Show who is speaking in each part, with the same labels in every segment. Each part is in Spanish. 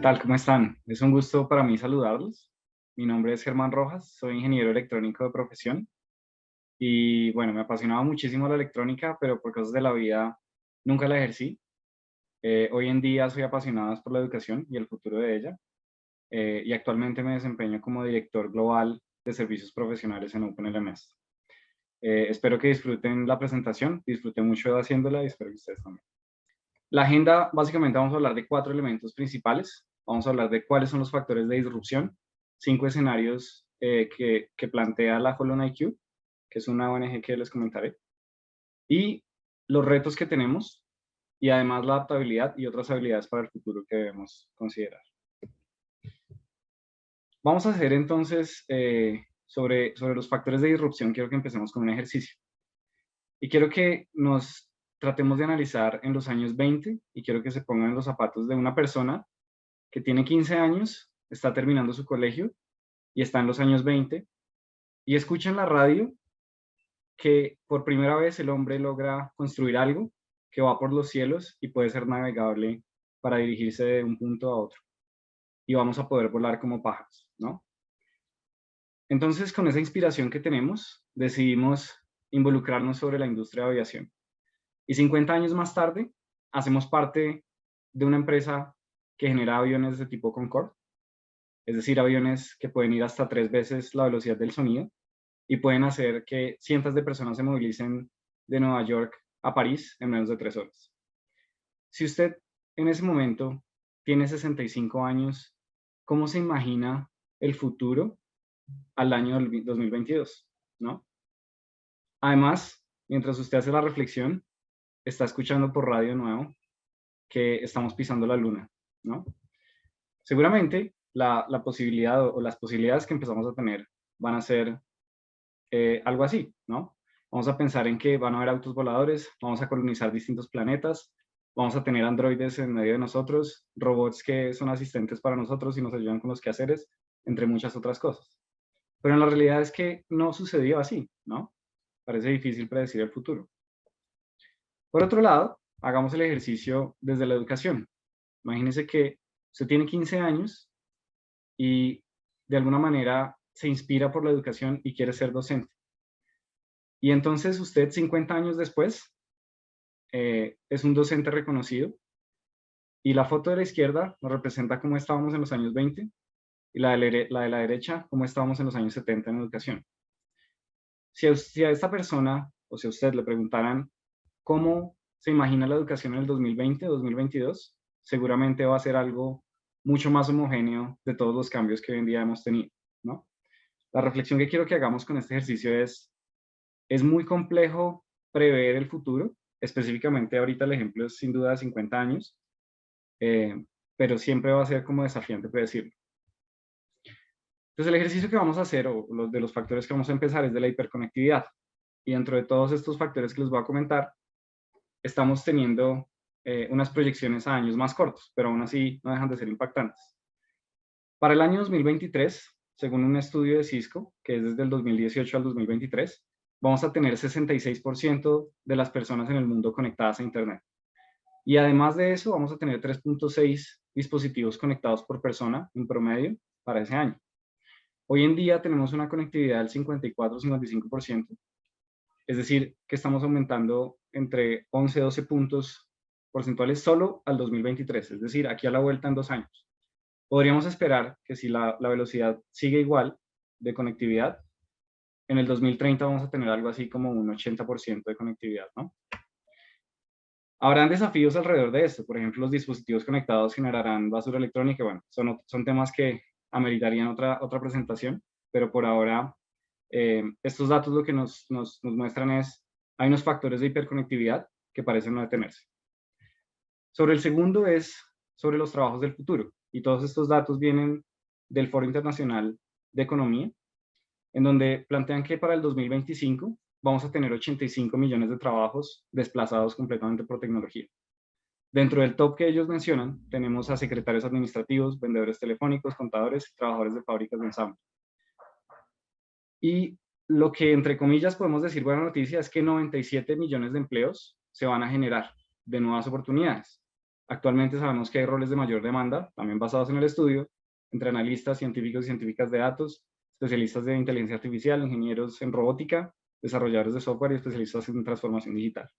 Speaker 1: tal? ¿Cómo están? Es un gusto para mí saludarlos. Mi nombre es Germán Rojas, soy ingeniero electrónico de profesión y bueno, me apasionaba muchísimo la electrónica, pero por cosas de la vida nunca la ejercí. Hoy en día soy apasionado por la educación y el futuro de ella, y actualmente me desempeño como director global de servicios profesionales en OpenLMS. Espero que disfruten la presentación, disfruté mucho haciéndola y espero que ustedes también. La agenda, básicamente vamos a hablar de 4 elementos principales. Vamos a hablar de cuáles son los factores de disrupción, 5 escenarios que plantea la Holon IQ, que es una ONG que les comentaré, y los retos que tenemos, y además la adaptabilidad y otras habilidades para el futuro que debemos considerar. Vamos a hacer entonces, sobre los factores de disrupción, quiero que empecemos con un ejercicio. Y quiero que nos tratemos de analizar en los años 20 y quiero que se pongan en los zapatos de una persona que tiene 15 años, está terminando su colegio y está en los años 20 y escucha en la radio que por primera vez el hombre logra construir algo que va por los cielos y puede ser navegable para dirigirse de un punto a otro. Y vamos a poder volar como pájaros, ¿no? Entonces, con esa inspiración que tenemos, decidimos involucrarnos sobre la industria de aviación. Y 50 años más tarde, hacemos parte de una empresa que genera aviones de tipo Concorde, es decir, aviones que pueden ir hasta 3 veces la velocidad del sonido y pueden hacer que cientos de personas se movilicen de Nueva York a París en menos de 3 horas. Si usted en ese momento tiene 65 años, ¿cómo se imagina el futuro al año 2022? ¿No? Además, mientras usted hace la reflexión, está escuchando por radio de nuevo que estamos pisando la luna, ¿no? Seguramente la posibilidad o las posibilidades que empezamos a tener van a ser algo así, ¿no? Vamos a pensar en que van a haber autos voladores, vamos a colonizar distintos planetas, vamos a tener androides en medio de nosotros, robots que son asistentes para nosotros y nos ayudan con los quehaceres, entre muchas otras cosas. Pero en la realidad es que no sucedió así, ¿no? Parece difícil predecir el futuro. Por otro lado, hagamos el ejercicio desde la educación. Imagínense que usted tiene 15 años y de alguna manera se inspira por la educación y quiere ser docente. Y entonces usted 50 años después es un docente reconocido y la foto de la izquierda nos representa cómo estábamos en los años 20 y la de la derecha cómo estábamos en los años 70 en educación. Si a esta persona o si a usted le preguntaran cómo se imagina la educación en el 2020, 2022, seguramente va a ser algo mucho más homogéneo de todos los cambios que hoy en día hemos tenido, ¿no? La reflexión que quiero que hagamos con este ejercicio es muy complejo prever el futuro, específicamente ahorita el ejemplo es sin duda de 50 años, eh, pero siempre va a ser como desafiante predecirlo. Entonces el ejercicio que vamos a hacer, o los de los factores que vamos a empezar, es de la hiperconectividad. Y dentro de todos estos factores que les voy a comentar, estamos teniendo unas proyecciones a años más cortos, pero aún así no dejan de ser impactantes. Para el año 2023, según un estudio de Cisco, que es desde el 2018 al 2023, vamos a tener 66% de las personas en el mundo conectadas a Internet. Y además de eso, vamos a tener 3.6 dispositivos conectados por persona en promedio para ese año. Hoy en día tenemos una conectividad del 54-55%, es decir, que estamos aumentando entre 11 y 12 puntos porcentuales solo al 2023, es decir, aquí a la vuelta en 2 años. Podríamos esperar que si la velocidad sigue igual de conectividad, en el 2030 vamos a tener algo así como un 80% de conectividad, ¿no? Habrán desafíos alrededor de esto, por ejemplo, los dispositivos conectados generarán basura electrónica, bueno, son temas que ameritarían otra presentación, pero por ahora estos datos lo que nos muestran es, hay unos factores de hiperconectividad que parecen no detenerse. Sobre el segundo es sobre los trabajos del futuro, y todos estos datos vienen del Foro Internacional de Economía, en donde plantean que para el 2025 vamos a tener 85 millones de trabajos desplazados completamente por tecnología. Dentro del top que ellos mencionan, tenemos a secretarios administrativos, vendedores telefónicos, contadores y trabajadores de fábricas de ensamble. Y lo que, entre comillas, podemos decir buena noticia es que 97 millones de empleos se van a generar de nuevas oportunidades. Actualmente sabemos que hay roles de mayor demanda, también basados en el estudio, entre analistas, científicos y científicas de datos, especialistas de inteligencia artificial, ingenieros en robótica, desarrolladores de software y especialistas en transformación digital.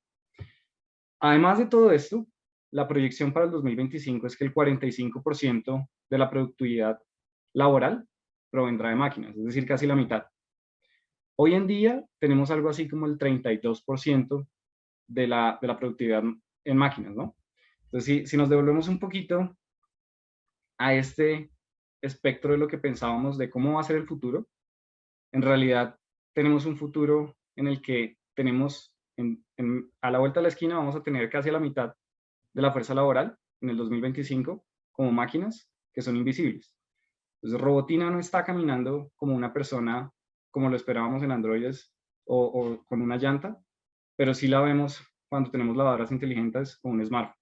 Speaker 1: Además de todo esto, la proyección para el 2025 es que el 45% de la productividad laboral provendrá de máquinas, es decir, casi la mitad. Hoy en día tenemos algo así como el 32% de la productividad en máquinas, ¿no? Entonces, si nos devolvemos un poquito a este espectro de lo que pensábamos de cómo va a ser el futuro, en realidad tenemos un futuro en el que tenemos, a la vuelta de la esquina vamos a tener casi a la mitad de la fuerza laboral en el 2025 como máquinas que son invisibles. Entonces, Robotina no está caminando como una persona como lo esperábamos en androides o con una llanta, pero sí la vemos cuando tenemos lavadoras inteligentes o un smartphone.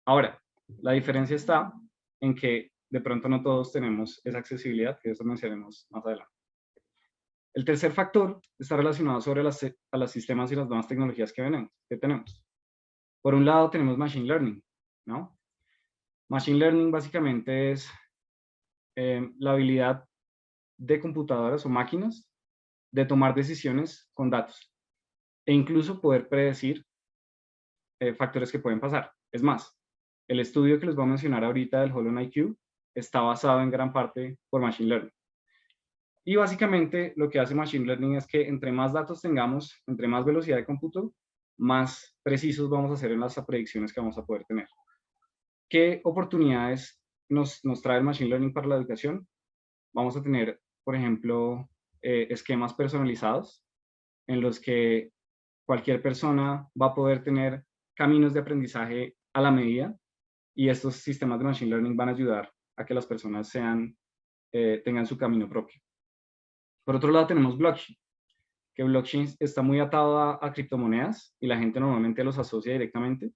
Speaker 1: Ahora, la diferencia está en que de pronto no todos tenemos esa accesibilidad, que eso mencionaremos más adelante. El tercer factor está relacionado sobre a los sistemas y las nuevas tecnologías que tenemos. Por un lado tenemos Machine Learning, ¿no? Machine Learning básicamente es la habilidad de computadoras o máquinas de tomar decisiones con datos e incluso poder predecir factores que pueden pasar. Es más, el estudio que les voy a mencionar ahorita del HolonIQ está basado en gran parte por Machine Learning. Y básicamente lo que hace Machine Learning es que entre más datos tengamos, entre más velocidad de cómputo, más precisos vamos a ser en las predicciones que vamos a poder tener. ¿Qué oportunidades nos trae el Machine Learning para la educación? Vamos a tener, por ejemplo, esquemas personalizados en los que cualquier persona va a poder tener caminos de aprendizaje a la medida y estos sistemas de Machine Learning van a ayudar a que las personas tengan su camino propio. Por otro lado tenemos blockchain, que blockchain está muy atado a criptomonedas y la gente normalmente los asocia directamente,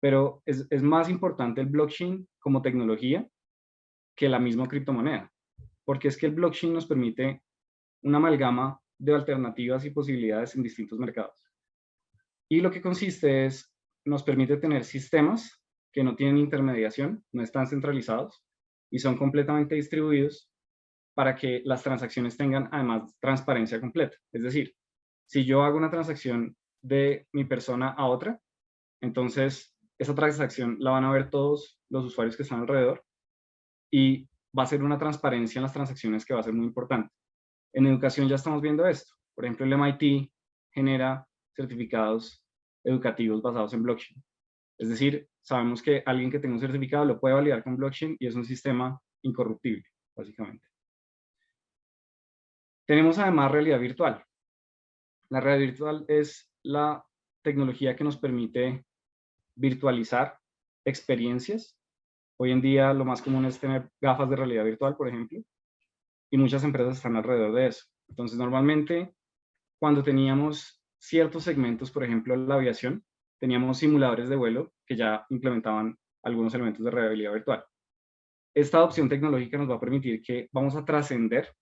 Speaker 1: pero es más importante el blockchain como tecnología que la misma criptomoneda, porque es que el blockchain nos permite una amalgama de alternativas y posibilidades en distintos mercados. Y lo que consiste es, nos permite tener sistemas que no tienen intermediación, no están centralizados y son completamente distribuidos para que las transacciones tengan además transparencia completa. Es decir, si yo hago una transacción de mi persona a otra, entonces esa transacción la van a ver todos los usuarios que están alrededor y va a ser una transparencia en las transacciones que va a ser muy importante. En educación ya estamos viendo esto. Por ejemplo, el MIT genera certificados educativos basados en blockchain. Es decir, sabemos que alguien que tenga un certificado lo puede validar con blockchain y es un sistema incorruptible, básicamente. Tenemos además realidad virtual. La realidad virtual es la tecnología que nos permite virtualizar experiencias. Hoy en día lo más común es tener gafas de realidad virtual, por ejemplo, y muchas empresas están alrededor de eso. Entonces, normalmente, cuando teníamos ciertos segmentos, por ejemplo, la aviación, teníamos simuladores de vuelo que ya implementaban algunos elementos de realidad virtual. Esta opción tecnológica nos va a permitir que vamos a trascender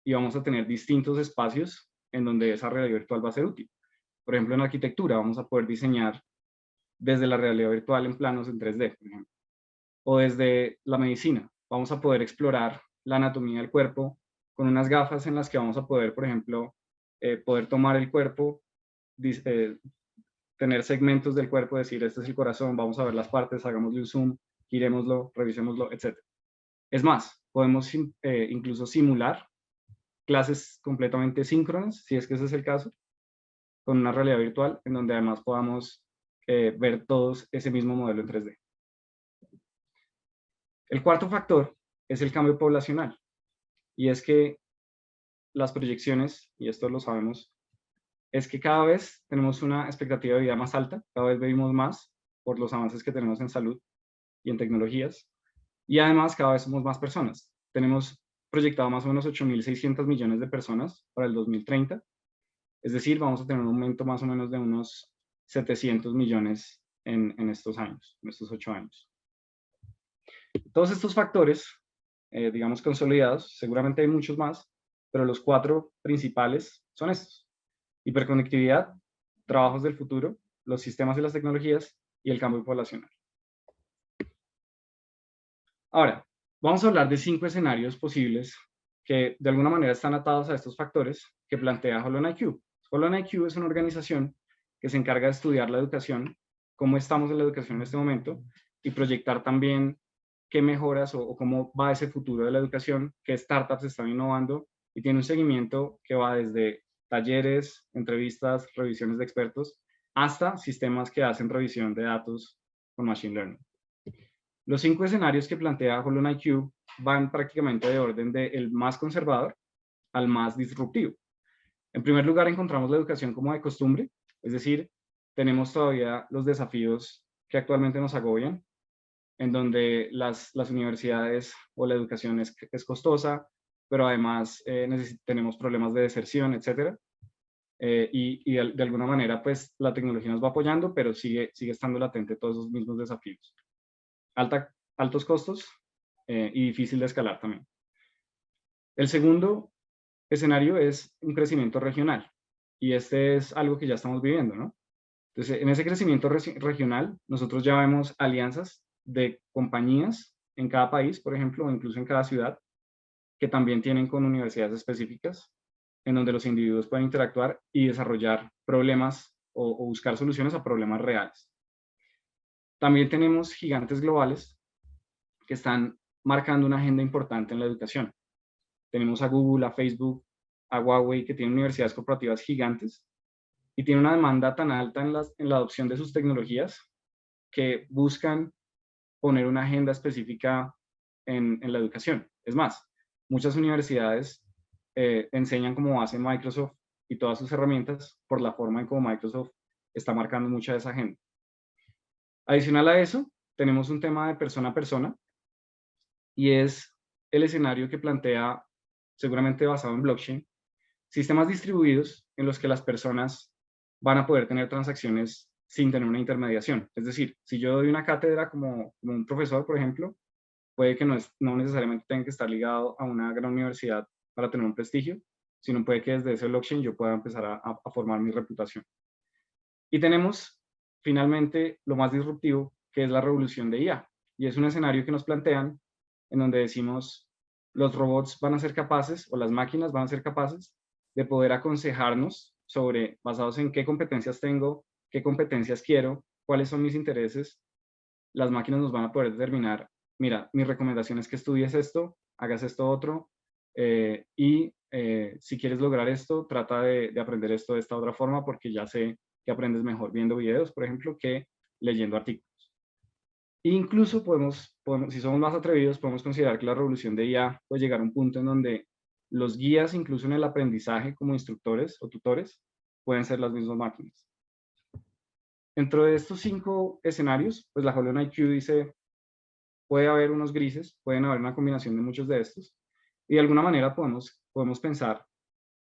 Speaker 1: y vamos a tener distintos espacios en donde esa realidad virtual va a ser útil. Por ejemplo, en arquitectura vamos a poder diseñar desde la realidad virtual en planos en 3D, por ejemplo. O desde la medicina, vamos a poder explorar la anatomía del cuerpo con unas gafas en las que vamos a poder, por ejemplo, poder tomar el cuerpo, tener segmentos del cuerpo, decir, este es el corazón, vamos a ver las partes, hagámosle un zoom, girémoslo, revisémoslo, etc. Es más, podemos incluso simular clases completamente síncronas, si es que ese es el caso, con una realidad virtual, en donde además podamos ver todos ese mismo modelo en 3D. El cuarto factor es el cambio poblacional, y es que las proyecciones, y esto lo sabemos, es que cada vez tenemos una expectativa de vida más alta, cada vez vivimos más por los avances que tenemos en salud y en tecnologías, y además cada vez somos más personas. Tenemos proyectado más o menos 8.600 millones de personas para el 2030, es decir, vamos a tener un aumento más o menos de unos 700 millones en estos años, en estos 8 años. Todos estos factores, digamos consolidados, seguramente hay muchos más, pero los 4 principales son estos: hiperconectividad, trabajos del futuro, los sistemas y las tecnologías y el cambio poblacional. Ahora, vamos a hablar de 5 escenarios posibles que de alguna manera están atados a estos factores que plantea HolonIQ. HolonIQ es una organización que se encarga de estudiar la educación, cómo estamos en la educación en este momento, y proyectar también qué mejoras o cómo va ese futuro de la educación, qué startups están innovando, y tiene un seguimiento que va desde talleres, entrevistas, revisiones de expertos, hasta sistemas que hacen revisión de datos con Machine Learning. Los 5 escenarios que plantea HolonIQ van prácticamente de orden del más conservador al más disruptivo. En primer lugar, encontramos la educación como de costumbre, es decir, tenemos todavía los desafíos que actualmente nos agobian, en donde las universidades o la educación es costosa, pero además tenemos problemas de deserción, etc. Y de alguna manera, pues la tecnología nos va apoyando, pero sigue estando latente todos esos mismos desafíos. Altos costos y difícil de escalar también. El segundo escenario es un crecimiento regional, y este es algo que ya estamos viviendo, ¿no? Entonces, en ese crecimiento regional, nosotros ya vemos alianzas de compañías en cada país, por ejemplo, o incluso en cada ciudad, que también tienen con universidades específicas, en donde los individuos pueden interactuar y desarrollar problemas o buscar soluciones a problemas reales. También tenemos gigantes globales que están marcando una agenda importante en la educación. Tenemos a Google, a Facebook, a Huawei, que tienen universidades corporativas gigantes y tienen una demanda tan alta en la adopción de sus tecnologías que buscan poner una agenda específica en la educación. Es más, muchas universidades enseñan cómo hace Microsoft y todas sus herramientas por la forma en cómo Microsoft está marcando mucha de esa agenda. Adicional a eso, tenemos un tema de persona a persona, y es el escenario que plantea, seguramente basado en blockchain, sistemas distribuidos en los que las personas van a poder tener transacciones sin tener una intermediación. Es decir, si yo doy una cátedra como un profesor, por ejemplo, puede que no necesariamente tenga que estar ligado a una gran universidad para tener un prestigio, sino puede que desde ese blockchain yo pueda empezar a formar mi reputación. Y tenemos, finalmente, lo más disruptivo, que es la revolución de IA. Y es un escenario que nos plantean en donde decimos, los robots van a ser capaces, o las máquinas van a ser capaces, de poder aconsejarnos sobre, basados en qué competencias tengo, qué competencias quiero, cuáles son mis intereses. Las máquinas nos van a poder determinar, mira, mi recomendación es que estudies esto, hagas esto otro, si quieres lograr esto, trata de aprender esto de esta otra forma, porque ya sé que aprendes mejor viendo videos, por ejemplo, que leyendo artículos. Incluso si somos más atrevidos, podemos considerar que la revolución de IA puede llegar a un punto en donde los guías, incluso en el aprendizaje como instructores o tutores, pueden ser las mismas máquinas. Dentro de estos 5 escenarios, pues la HolonIQ dice, puede haber unos grises, pueden haber una combinación de muchos de estos, y de alguna manera podemos pensar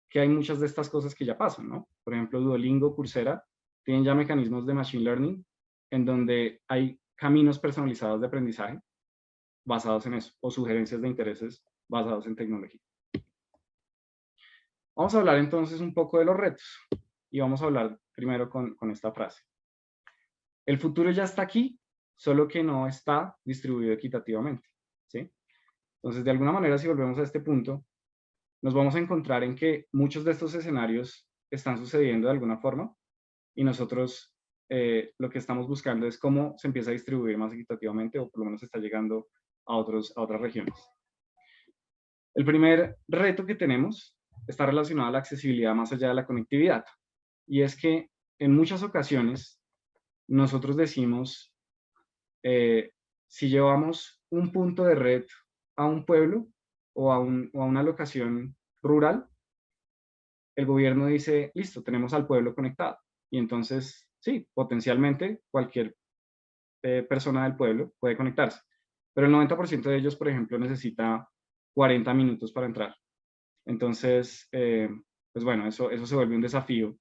Speaker 1: que hay muchas de estas cosas que ya pasan, ¿no? Por ejemplo, Duolingo, Coursera, tienen ya mecanismos de Machine Learning en donde hay caminos personalizados de aprendizaje basados en eso, o sugerencias de intereses basados en tecnología. Vamos a hablar entonces un poco de los retos, y vamos a hablar primero con esta frase. El futuro ya está aquí, solo que no está distribuido equitativamente, ¿sí? Entonces, de alguna manera, si volvemos a este punto, nos vamos a encontrar en que muchos de estos escenarios están sucediendo de alguna forma, y nosotros lo que estamos buscando es cómo se empieza a distribuir más equitativamente, o por lo menos está llegando a otras regiones. El primer reto que tenemos está relacionado a la accesibilidad más allá de la conectividad, y es que en muchas ocasiones nosotros decimos, si llevamos un punto de red a un pueblo o a una locación rural, el gobierno dice, listo, tenemos al pueblo conectado. Y entonces, sí, potencialmente cualquier persona del pueblo puede conectarse. Pero el 90% de ellos, por ejemplo, necesita 40 minutos para entrar. Entonces, pues bueno, eso se vuelve un desafío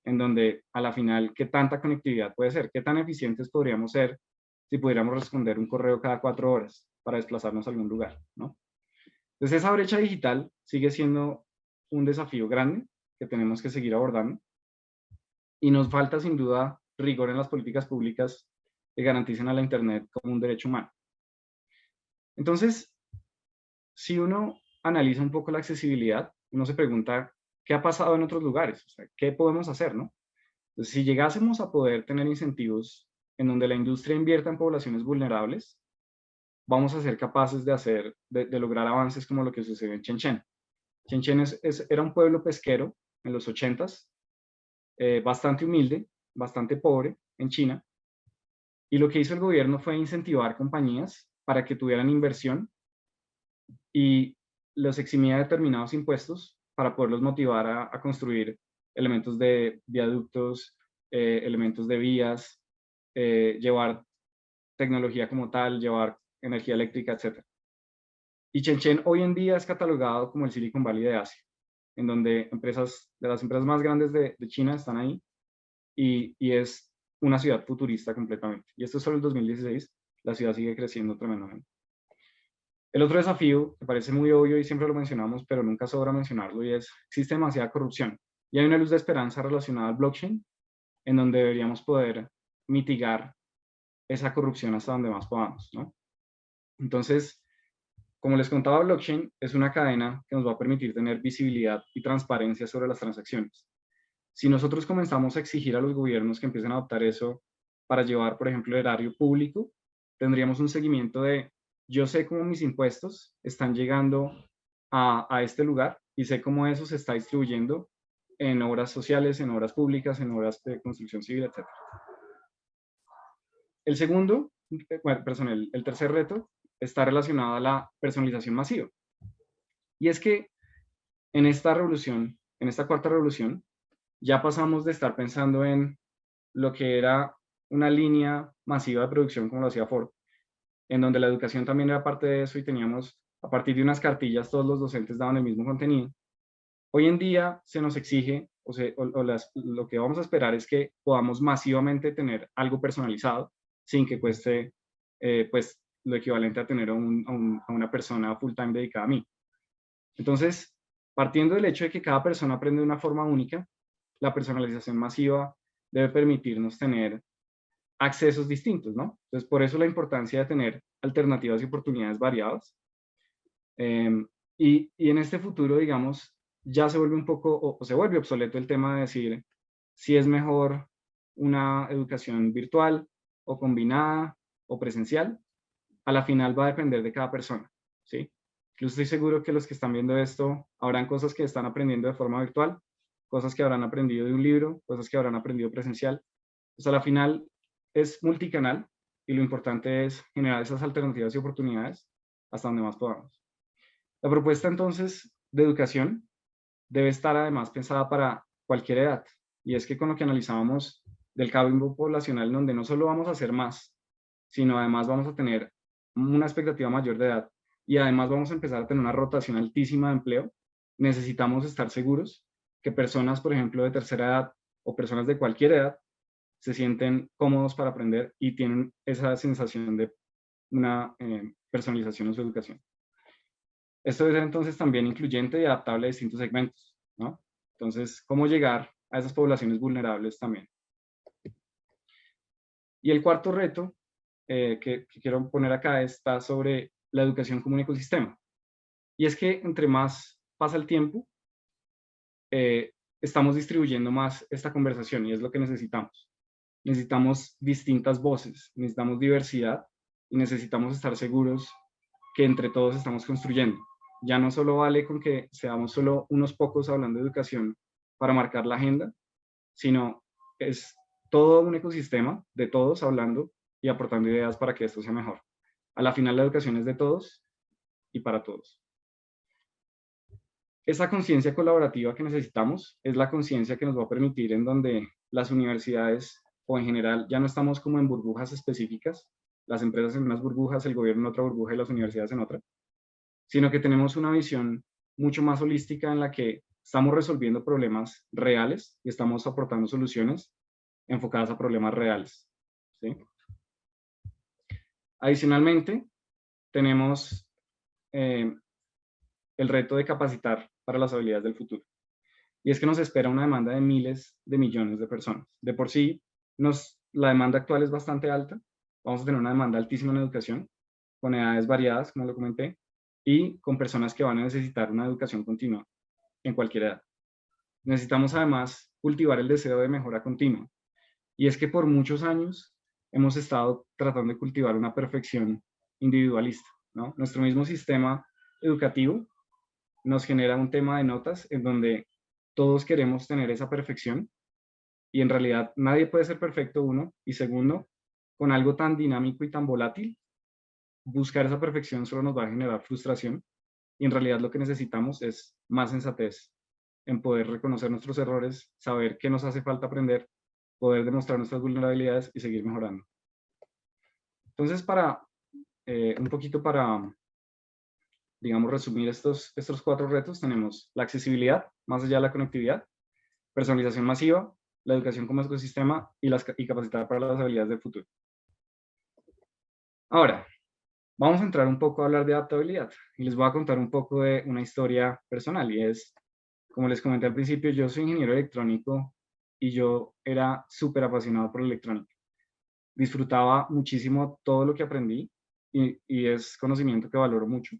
Speaker 1: en donde a la final, ¿qué tanta conectividad puede ser? ¿Qué tan eficientes podríamos ser si pudiéramos responder un correo cada 4 horas para desplazarnos a algún lugar, ¿no? Entonces, esa brecha digital sigue siendo un desafío grande que tenemos que seguir abordando, y nos falta sin duda rigor en las políticas públicas que garanticen a la Internet como un derecho humano. Entonces, si uno analiza un poco la accesibilidad, uno se pregunta, ¿qué ha pasado en otros lugares? O sea, ¿qué podemos hacer, no? Entonces, si llegásemos a poder tener incentivos en donde la industria invierta en poblaciones vulnerables, vamos a ser capaces de lograr avances como lo que sucedió en Chenchen. Chenchen era un pueblo pesquero en los 80s, bastante humilde, bastante pobre en China, y lo que hizo el gobierno fue incentivar compañías para que tuvieran inversión y los eximía de determinados impuestos para poderlos motivar a construir elementos de viaductos, elementos de vías, llevar tecnología como tal, llevar energía eléctrica, etc. Y Shenzhen hoy en día es catalogado como el Silicon Valley de Asia, en donde de las empresas más grandes de China están ahí y es una ciudad futurista completamente. Y esto es solo el 2016, la ciudad sigue creciendo tremendamente. El otro desafío, que parece muy obvio y siempre lo mencionamos, pero nunca sobra mencionarlo, y es, existe demasiada corrupción. Y hay una luz de esperanza relacionada al blockchain, en donde deberíamos poder mitigar esa corrupción hasta donde más podamos, ¿no? Entonces, como les contaba, blockchain es una cadena que nos va a permitir tener visibilidad y transparencia sobre las transacciones. Si nosotros comenzamos a exigir a los gobiernos que empiecen a adoptar eso para llevar, por ejemplo, el erario público, tendríamos un seguimiento de, yo sé cómo mis impuestos están llegando a este lugar y sé cómo eso se está distribuyendo en obras sociales, en obras públicas, en obras de construcción civil, etc. El segundo, bueno, perdón, el tercer reto está relacionado a la personalización masiva. Y es que en esta revolución, en esta cuarta revolución, ya pasamos de estar pensando en lo que era una línea masiva de producción como lo hacía Ford, en donde la educación también era parte de eso y teníamos, a partir de unas cartillas, todos los docentes daban el mismo contenido. Hoy en día se nos exige, lo que vamos a esperar es que podamos masivamente tener algo personalizado sin que cueste pues, lo equivalente a tener a una persona full time dedicada a mí. Entonces, partiendo del hecho de que cada persona aprende de una forma única, la personalización masiva debe permitirnos tener accesos distintos, ¿no? Entonces, por eso la importancia de tener alternativas y oportunidades variadas. Y en este futuro, digamos, ya se vuelve un poco, o se vuelve obsoleto el tema de decir si es mejor una educación virtual o combinada o presencial. A la final va a depender de cada persona, ¿sí? Yo estoy seguro que los que están viendo esto habrán cosas que están aprendiendo de forma virtual, cosas que habrán aprendido de un libro, cosas que habrán aprendido presencial. Pues a la final es multicanal y lo importante es generar esas alternativas y oportunidades hasta donde más podamos. La propuesta entonces de educación debe estar además pensada para cualquier edad. Y es que con lo que analizábamos del cambio poblacional, en donde no solo vamos a hacer más, sino además vamos a tener una expectativa mayor de edad y además vamos a empezar a tener una rotación altísima de empleo, necesitamos estar seguros que personas, por ejemplo, de tercera edad o personas de cualquier edad se sienten cómodos para aprender y tienen esa sensación de una personalización en su educación. Esto debe ser entonces también incluyente y adaptable a distintos segmentos, ¿no? Entonces, ¿cómo llegar a esas poblaciones vulnerables también? Y el cuarto reto que quiero poner acá está sobre la educación como un ecosistema. Y es que entre más pasa el tiempo, estamos distribuyendo más esta conversación y es lo que necesitamos. Necesitamos distintas voces, necesitamos diversidad y necesitamos estar seguros que entre todos estamos construyendo. Ya no solo vale con que seamos solo unos pocos hablando de educación para marcar la agenda, sino es todo un ecosistema de todos hablando y aportando ideas para que esto sea mejor. A la final la educación es de todos y para todos. Esa conciencia colaborativa que necesitamos es la conciencia que nos va a permitir en donde las universidades o en general ya no estamos como en burbujas específicas, las empresas en unas burbujas, el gobierno en otra burbuja y las universidades en otra, sino que tenemos una visión mucho más holística en la que estamos resolviendo problemas reales y estamos aportando soluciones enfocadas a problemas reales, ¿sí? Adicionalmente, tenemos el reto de capacitar para las habilidades del futuro. Y es que nos espera una demanda de miles de millones de personas. De por sí, la demanda actual es bastante alta, vamos a tener una demanda altísima en educación, con edades variadas, como lo comenté, y con personas que van a necesitar una educación continua en cualquier edad. Necesitamos además cultivar el deseo de mejora continua. Y es que por muchos años hemos estado tratando de cultivar una perfección individualista, ¿no? Nuestro mismo sistema educativo nos genera un tema de notas en donde todos queremos tener esa perfección y en realidad nadie puede ser perfecto, uno, y segundo, con algo tan dinámico y tan volátil, buscar esa perfección solo nos va a generar frustración y en realidad lo que necesitamos es más sensatez en poder reconocer nuestros errores, saber qué nos hace falta aprender, poder demostrar nuestras vulnerabilidades y seguir mejorando. Entonces, un poquito para, digamos, resumir estos 4 retos, tenemos la accesibilidad, más allá de la conectividad, personalización masiva, la educación como ecosistema y capacitar para las habilidades del futuro. Ahora, vamos a entrar un poco a hablar de adaptabilidad y les voy a contar un poco de una historia personal y es, como les comenté al principio, yo soy ingeniero electrónico y yo era súper apasionado por la electrónica. Disfrutaba muchísimo todo lo que aprendí y es conocimiento que valoro mucho,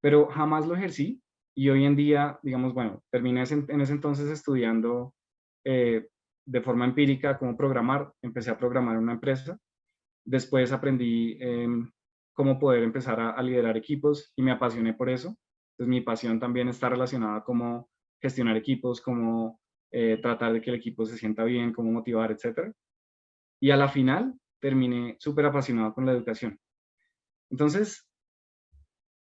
Speaker 1: pero jamás lo ejercí y hoy en día, digamos, bueno, terminé en ese entonces estudiando de forma empírica cómo programar, empecé a programar en una empresa, después aprendí cómo poder empezar a liderar equipos y me apasioné por eso. Entonces mi pasión también está relacionada a cómo gestionar equipos, cómo tratar de que el equipo se sienta bien, cómo motivar, etc. Y a la final terminé súper apasionado con la educación. Entonces,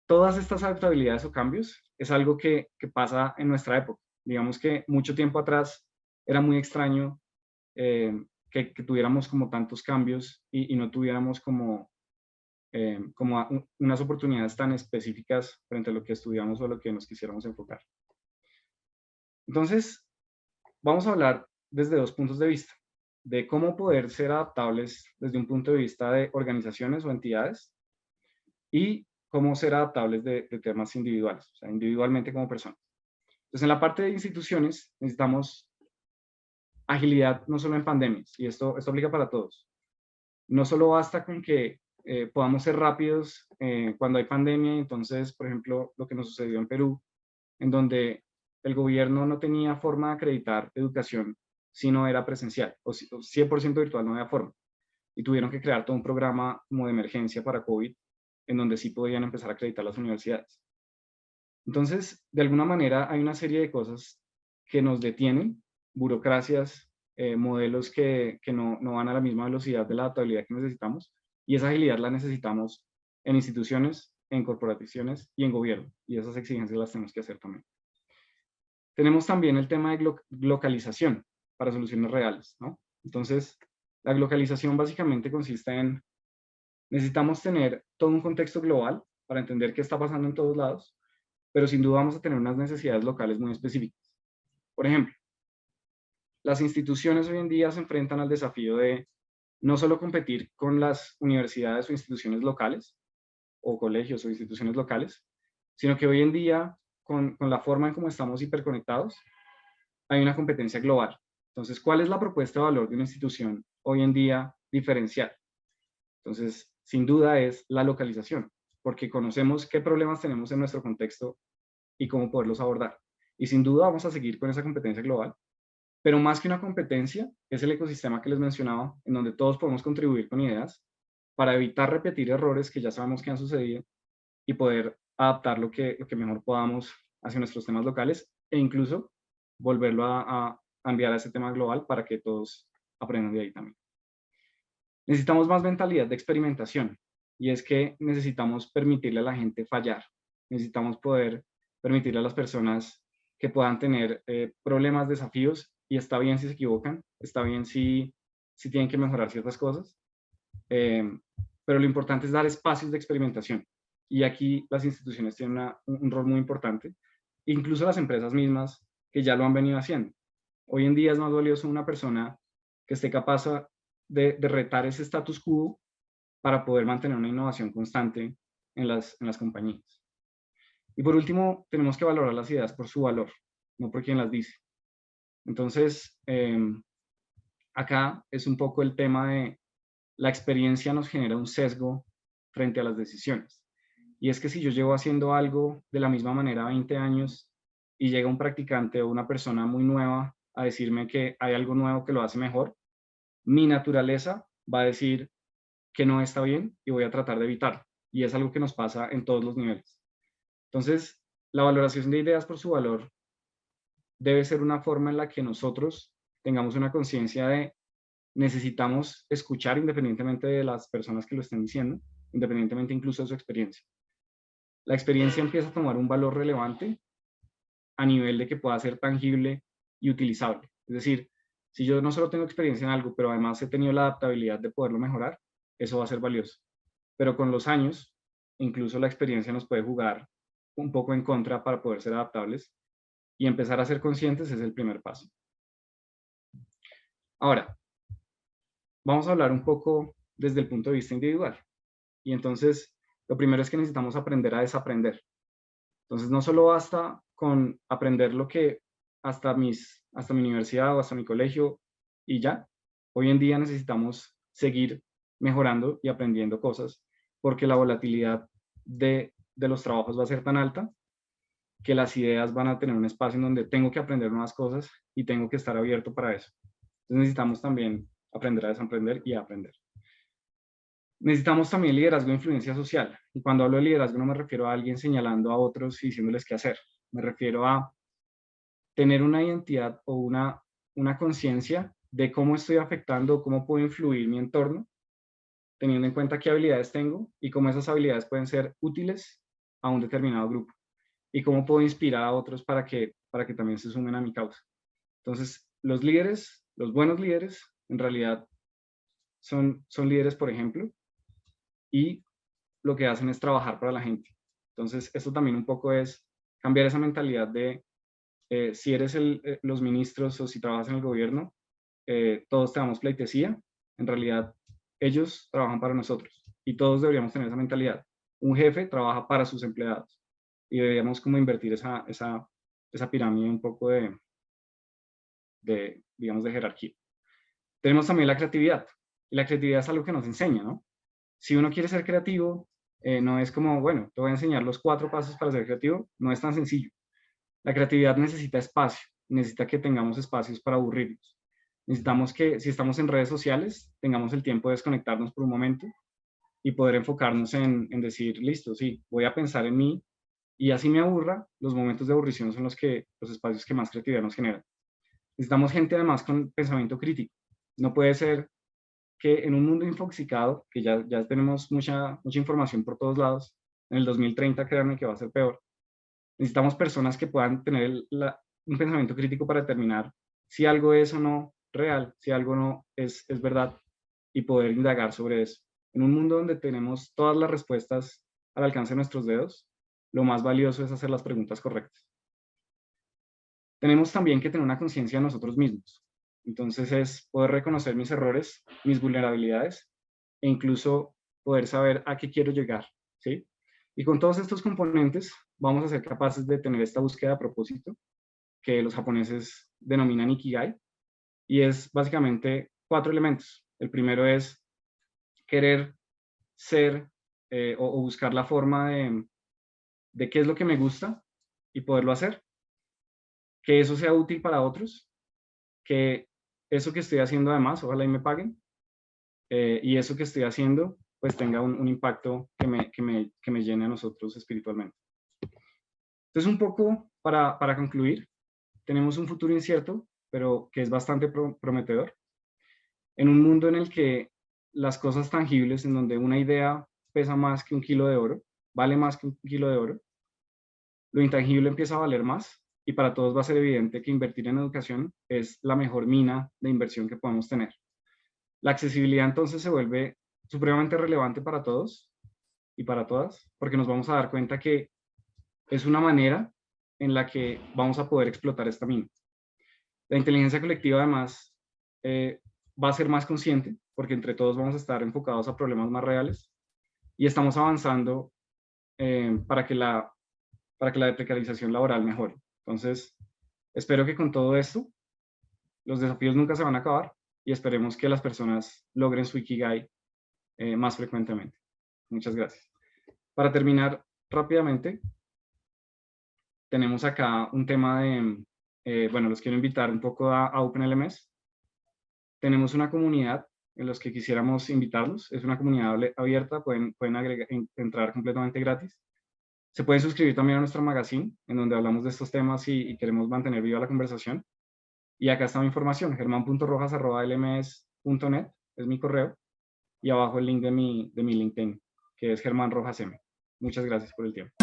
Speaker 1: todas estas adaptabilidades o cambios es algo que pasa en nuestra época. Digamos que mucho tiempo atrás era muy extraño que tuviéramos como tantos cambios y no tuviéramos como unas oportunidades tan específicas frente a lo que estudiamos o a lo que nos quisiéramos enfocar. Entonces, vamos a hablar desde 2 puntos de vista, de cómo poder ser adaptables desde un punto de vista de organizaciones o entidades y cómo ser adaptables de temas individuales, o sea, individualmente como personas. Entonces, en la parte de instituciones necesitamos agilidad no solo en pandemias, y esto aplica para todos. No solo basta con que podamos ser rápidos cuando hay pandemia, entonces, por ejemplo, lo que nos sucedió en Perú, en donde el gobierno no tenía forma de acreditar educación si no era presencial, o 100% virtual no había forma. Y tuvieron que crear todo un programa como de emergencia para COVID, en donde sí podían empezar a acreditar las universidades. Entonces, de alguna manera hay una serie de cosas que nos detienen, burocracias, modelos que no van a la misma velocidad de la adaptabilidad que necesitamos, y esa agilidad la necesitamos en instituciones, en corporaciones y en gobierno, y esas exigencias las tenemos que hacer también. Tenemos también el tema de localización para soluciones reales, ¿no? Entonces, la localización básicamente consiste en, necesitamos tener todo un contexto global para entender qué está pasando en todos lados, pero sin duda vamos a tener unas necesidades locales muy específicas. Por ejemplo, las instituciones hoy en día se enfrentan al desafío de no solo competir con las universidades o instituciones locales, o colegios o instituciones locales, sino que hoy en día, con la forma en cómo estamos hiperconectados, hay una competencia global. Entonces, ¿cuál es la propuesta de valor de una institución hoy en día diferencial? Entonces, sin duda es la localización, porque conocemos qué problemas tenemos en nuestro contexto y cómo poderlos abordar. Y sin duda vamos a seguir con esa competencia global, pero más que una competencia, es el ecosistema que les mencionaba, en donde todos podemos contribuir con ideas para evitar repetir errores que ya sabemos que han sucedido y poder adaptar lo que mejor podamos hacia nuestros temas locales e incluso volverlo a enviar a ese tema global para que todos aprendan de ahí también. Necesitamos más mentalidad de experimentación y es que necesitamos permitirle a la gente fallar. Necesitamos poder permitirle a las personas que puedan tener problemas, desafíos, y está bien si se equivocan, está bien si tienen que mejorar ciertas cosas, pero lo importante es dar espacios de experimentación. Y aquí las instituciones tienen un rol muy importante, incluso las empresas mismas que ya lo han venido haciendo. Hoy en día es más valioso una persona que esté capaz de retar ese status quo para poder mantener una innovación constante en las compañías. Y por último, tenemos que valorar las ideas por su valor, no por quien las dice. Entonces, acá es un poco el tema de la experiencia nos genera un sesgo frente a las decisiones. Y es que si yo llevo haciendo algo de la misma manera 20 años y llega un practicante o una persona muy nueva a decirme que hay algo nuevo que lo hace mejor, mi naturaleza va a decir que no está bien y voy a tratar de evitarlo. Y es algo que nos pasa en todos los niveles. Entonces, la valoración de ideas por su valor debe ser una forma en la que nosotros tengamos una conciencia de necesitamos escuchar independientemente de las personas que lo estén diciendo, independientemente incluso de su experiencia. La experiencia empieza a tomar un valor relevante a nivel de que pueda ser tangible y utilizable. Es decir, si yo no solo tengo experiencia en algo, pero además he tenido la adaptabilidad de poderlo mejorar, eso va a ser valioso. Pero con los años, incluso la experiencia nos puede jugar un poco en contra para poder ser adaptables, y empezar a ser conscientes es el primer paso. Ahora, vamos a hablar un poco desde el punto de vista individual. Y entonces, lo primero es que necesitamos aprender a desaprender. Entonces, no solo basta con aprender lo que hasta mi universidad o hasta mi colegio y ya. Hoy en día necesitamos seguir mejorando y aprendiendo cosas porque la volatilidad de los trabajos va a ser tan alta que las ideas van a tener un espacio en donde tengo que aprender nuevas cosas y tengo que estar abierto para eso. Entonces necesitamos también aprender a desaprender y a aprender. Necesitamos también liderazgo e influencia social. Y cuando hablo de liderazgo no me refiero a alguien señalando a otros y diciéndoles qué hacer. Me refiero a tener una identidad o una conciencia de cómo estoy afectando, cómo puedo influir mi entorno, teniendo en cuenta qué habilidades tengo y cómo esas habilidades pueden ser útiles a un determinado grupo. Y cómo puedo inspirar a otros para que también se sumen a mi causa. Entonces, los líderes, los buenos líderes, en realidad son líderes, por ejemplo, y lo que hacen es trabajar para la gente. Entonces, esto también un poco es cambiar esa mentalidad de si eres los ministros o si trabajas en el gobierno, todos te damos pleitesía. En realidad, ellos trabajan para nosotros y todos deberíamos tener esa mentalidad. Un jefe trabaja para sus empleados y deberíamos como invertir esa pirámide un poco digamos, de jerarquía. Tenemos también la creatividad. Y la creatividad es algo que nos enseña, ¿no? Si uno quiere ser creativo, no es como, bueno, te voy a enseñar los 4 pasos para ser creativo. No es tan sencillo. La creatividad necesita espacio, necesita que tengamos espacios para aburrirnos. Necesitamos que, si estamos en redes sociales, tengamos el tiempo de desconectarnos por un momento y poder enfocarnos en decir, listo, sí, voy a pensar en mí, y así me aburra, los momentos de aburrición son los espacios que más creatividad nos generan. Necesitamos gente además con pensamiento crítico. No puede ser que en un mundo infoxicado, que ya tenemos mucha información por todos lados, en el 2030 créanme que va a ser peor. Necesitamos personas que puedan tener un pensamiento crítico para determinar si algo es o no real, si algo no es verdad, y poder indagar sobre eso. En un mundo donde tenemos todas las respuestas al alcance de nuestros dedos, lo más valioso es hacer las preguntas correctas. Tenemos también que tener una conciencia de nosotros mismos. Entonces es poder reconocer mis errores, mis vulnerabilidades e incluso poder saber a qué quiero llegar, ¿sí? Y con todos estos componentes vamos a ser capaces de tener esta búsqueda a propósito que los japoneses denominan Ikigai, y es básicamente 4 elementos. El primero es querer ser o buscar la forma de qué es lo que me gusta y poderlo hacer, que eso sea útil para otros, que eso que estoy haciendo además, ojalá y me paguen, y eso que estoy haciendo pues tenga un impacto que me llene a nosotros espiritualmente. Entonces, un poco para concluir, tenemos un futuro incierto, pero que es bastante prometedor. En un mundo en el que las cosas tangibles, en donde una idea pesa más que un kilo de oro, vale más que un kilo de oro, lo intangible empieza a valer más, y para todos va a ser evidente que invertir en educación es la mejor mina de inversión que podemos tener. La accesibilidad entonces se vuelve supremamente relevante para todos y para todas, porque nos vamos a dar cuenta que es una manera en la que vamos a poder explotar esta mina. La inteligencia colectiva además va a ser más consciente, porque entre todos vamos a estar enfocados a problemas más reales, y estamos avanzando para que la precarización laboral mejore. Entonces, espero que con todo esto, los desafíos nunca se van a acabar, y esperemos que las personas logren su Ikigai más frecuentemente. Muchas gracias. Para terminar rápidamente, tenemos acá un tema de, bueno, los quiero invitar un poco a OpenLMS. Tenemos una comunidad en los que quisiéramos invitarlos. Es una comunidad abierta, pueden entrar completamente gratis. Se pueden suscribir también a nuestro magazine, en donde hablamos de estos temas y queremos mantener viva la conversación. Y acá está mi información, german.rojas@lms.net, es mi correo. Y abajo el link de mi LinkedIn, que es Germán Rojas M. Muchas gracias por el tiempo.